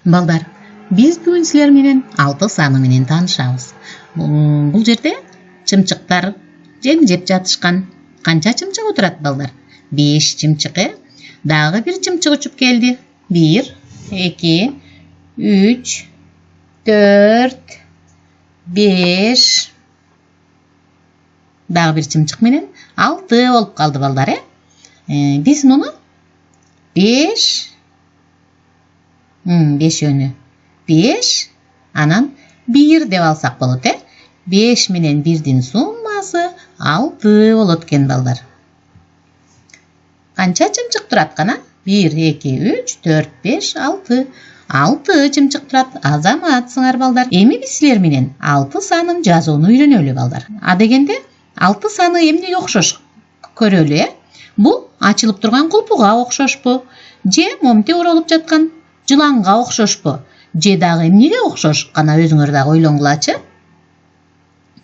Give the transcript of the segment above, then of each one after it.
Балдар, биз бүгүн силер менен 6 саны менен таанышабыз. Бул жерде чымчыктар жеп жатышкан. Канча чымчык отурат балдар? 5 чымчык. Дагы бир чымчык учуп келди. 1, 2, 3, 4, 5. Дагы бир чымчык менен 6 болуп калды балдар. Биз муну 5 өнү 5 анан 1 деп алсак болот. 5 менен 1дин суммасы 6 болот экен балдар. Канча чымчык турат кана? 1, 2, 3, 4, 5, 6. 6 чымчык турат. Азаматсыңар балдар. Эми биз силер менен 6 санын жазууну үйрөнөлү балдар. А дегенде 6 саны эмнеге окшош көрөлү? Бул ачылып турган кулпуга окшошпу? Же момте оролуп жаткан жыланга окшошпу? Же дагы эмнеге окшош? Кана өзүңөр дагы ойлонгулачы.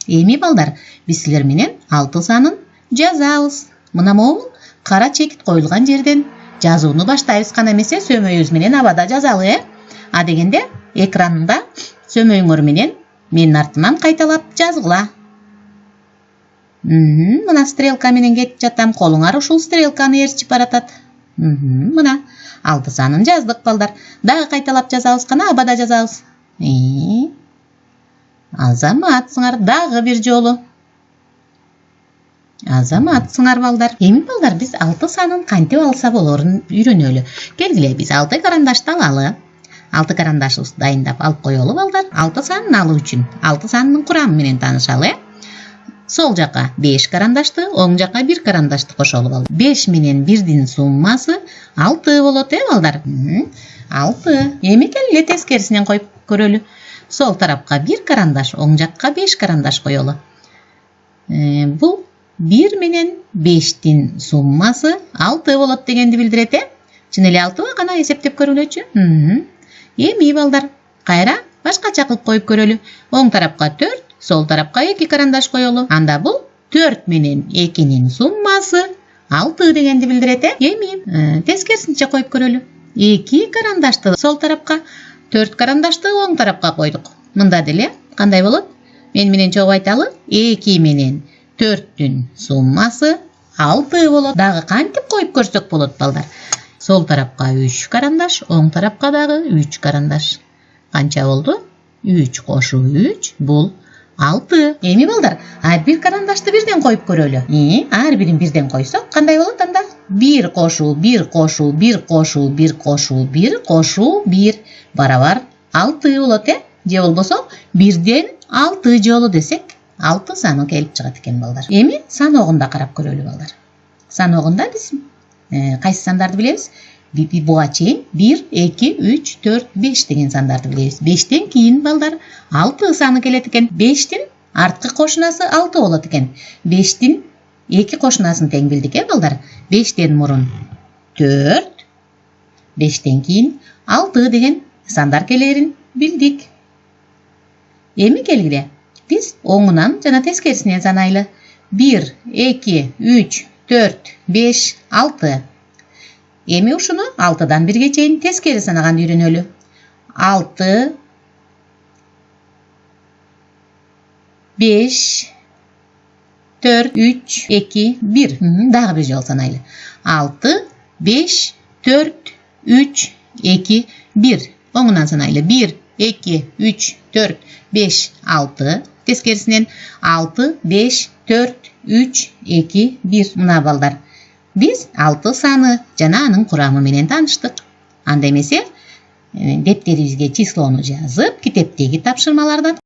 Эми балдар, биз силер менен 6 санын жазабыз. Мына могул кара чекит коюлган жерден жазууну баштайбыз, кана эмесе сөмөйүбүз менен абада жазалы. А дегенде экранда сөмөйүңөр менен менин артыман кайталап жазгыла. Мына стрелка менен кетип жатам. Колуңар ушул стрелканы ээрчип баратат. Мына 6 санын жаздык балдар. Дагы кайталап жазабыз, кана абада жазабыз. Азаматсыңар, дагы бир жолу. Азаматсыңар балдар. Эми балдар, биз 6 санын кантип алса болорун үйрөнөлү. Келгиле, биз 6 карандашты алалы. 6 карандашыбызды дайындап алып коелу балдар. 6 санын алуу үчүн 6 санынын курамы менен таанышалы. Сол жака 5 карандашты, оң жака 1 карандашты кошолу балдар. 5 менен 1дин суммасы 6 болот, балдар. 6. Эми келгиле тескерисинен коюп көрөлү. Сол тарапка 1 карандаш, оң жакка 5 карандаш коелу. Бул 1 менен 5дин суммасы 6 болот дегенди билдирет. Чын эле 6 кана эсептеп көрөлүчү. Эми балдар, кайра башкача кылып коюп көрөлү. Оң тарапка 4, сол тарапка 2 карандаш коелу. Анда бул 4 менен 2нин суммасы 6 дегенди билдирет. Эми тескерисинче коюп көрөлү. 2 карандашты сол тарапка, 4 карандашты оң тарапка койдук. Мында деле кандай болот? Мен менен чогуу айталы. 2 менен 4дүн суммасы 6 болот. Дагы кантип коюп көрсөк болот балдар? Сол тарапка 3 карандаш, оң тарапка дагы 3 карандаш. Канча болду? 3 кошу 3 бул 6. Эми балдар, ар бир карандашты бирден коюп көрөлү. Ар бирин бирден койсок кандай болот анда? 1 кошу 1 кошу 1 кошу 1 кошу 1 кошу 1 барабар 6 болот. Же болбосо 1ден 6 жолу десек 6 саны келип чыгат экен балдар. Эми саногунда карап көрөлү балдар. Саногунда биз кайсы сандарды билебиз? Буга чейин 1, 2, 3, 4, 5 деген сандарды билебиз. 5тен кийин балдар 6 саны келет экен. 5тин арткы кошунасы 6 болот экен. 5тин 2 кошунасын тең билдик, балдар. 5тен мурун 4, 5тен кийин 6 деген сандар келерин билдик. Эми келгиле, биз оңунан жана тескерисинен санайлы. 1, 2, 3, 4, 5, 6. Эми ушуну 6дан 1ге чейин тескери санаганды үйрөнөлү. 6, 5, 4, 3, 2, 1. Дагы бир жолу санайлы. 6, 5, 4, 3, 2, 1. Оңунан санайлы. 1, 2, 3, 4, 5, 6. Тескерисинен 6, 5, 4, 3, 2, 1. Мына балдар. Биз 6 саны жана анын курамы менен тааныштык. Анда эмесе, дептерибизге числону жазып, китептеги тапшырмалардан